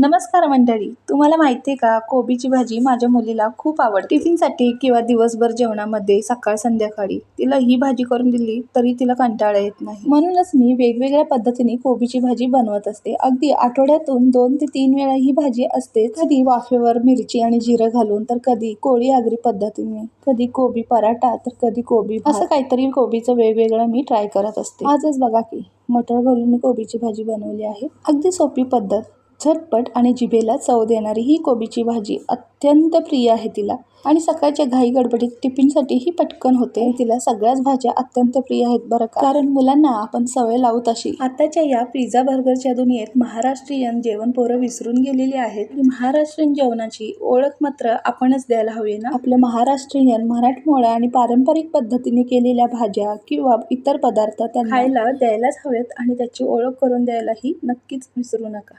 नमस्कार मंडळी, तुम्हाला माहिती आहे का, कोबीची भाजी माझ्या मुलीला खूप आवडते. टिफिनसाठी किंवा दिवसभर जेवणामध्ये सकाळ संध्याकाळी तिला ही भाजी करून दिली तरी तिला कंटाळा येत नाही. म्हणूनच मी वेगवेगळ्या पद्धतीने कोबीची भाजी बनवत असते. अगदी आठवड्यातून 2 ते 3 वेळा ही भाजी असते. कधी वाफेवर मिरची आणि जिरं घालून, तर कधी कोळी आगरी पद्धतीने, कधी कोबी पराठा, तर कधी कोबी भात. असं काहीतरी कोबीचं वेगवेगळं मी ट्राय करत असते. आजच बघा की मटर घालून मी कोबीची भाजी बनवली आहे. अगदी सोपी पद्धत, झटपट आणि जिभेला चव देणारी ही कोबीची भाजी अत्यंत प्रिय आहे तिला. आणि सकाळच्या घाई गडबडीत टिफिनसाठी ही पटकन होते. तिला सगळ्याच भाज्या अत्यंत प्रिय आहेत बरं का, कारण मुलांना आपण सवय लावू तशी. आताच्या या पिझ्झा बर्गरच्या दुनियेत महाराष्ट्रीयन जेवण पोरं विसरून गेलेली आहेत. महाराष्ट्रीयन जेवणाची ओळख मात्र आपणच द्यायला हवी ना. आपल्या महाराष्ट्रीयन, मराठमोळा आणि पारंपरिक पद्धतीने केलेल्या भाज्या किंवा इतर पदार्थ त्यांना खायला द्यायलाच हवेत आणि त्याची ओळख करून द्यायलाही नक्कीच विसरू नका.